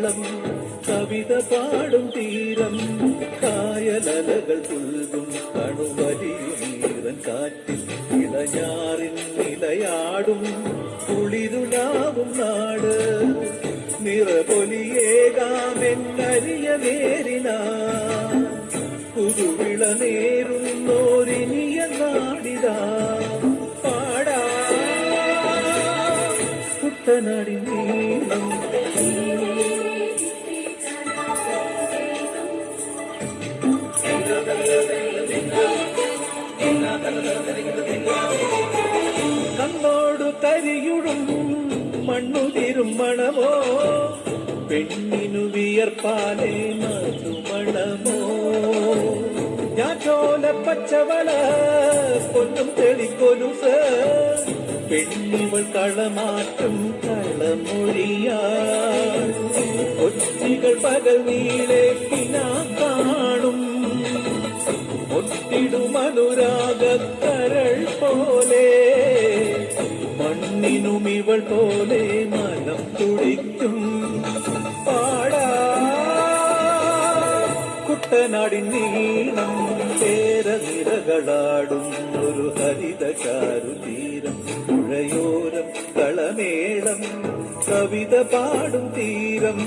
കളമേളം കവിത പാടും തീരം കായലലകൾ പുൽകും കണുവലിയുമീറൻ കാറ്റിൽ ഇളഞ്ഞാറിൻ നിലയാടും കുളിരുലാവും നാട് നിറപൊലിയേകാമെന്നരിയ നേരിന പുതുവിള നേരുന്നോരിനിയ നാടിതാ പാടാ കുട്ടനാടി നീളം കണ്ണോടു കരിയുടും മണ്ണുതിരും മണമോ പെണ്ണിനു വിയർപ്പാലേ മധുമണമോ ഞാൻ ചോല പച്ചവള പൊന്നും തെളിക്കൊലുസ് പെണ്ണിവൾ കളമാറ്റും കളമൊഴിയാ കൊച്ചികൾ പകൽ നീളെ പിന്നാ കാണും ഒട്ടിടും അനുരാഗക്കരൾ പോലെ മണ്ണിനും ഇവൾ പോലെ മനം തുടിക്കും പാടാ കുട്ടനാടിൻ നീളം ചേരനിരകളാടും ഒരു ഹരിത ചാരുതീരം പുഴയോരം കളമേളം കവിത പാടും തീരം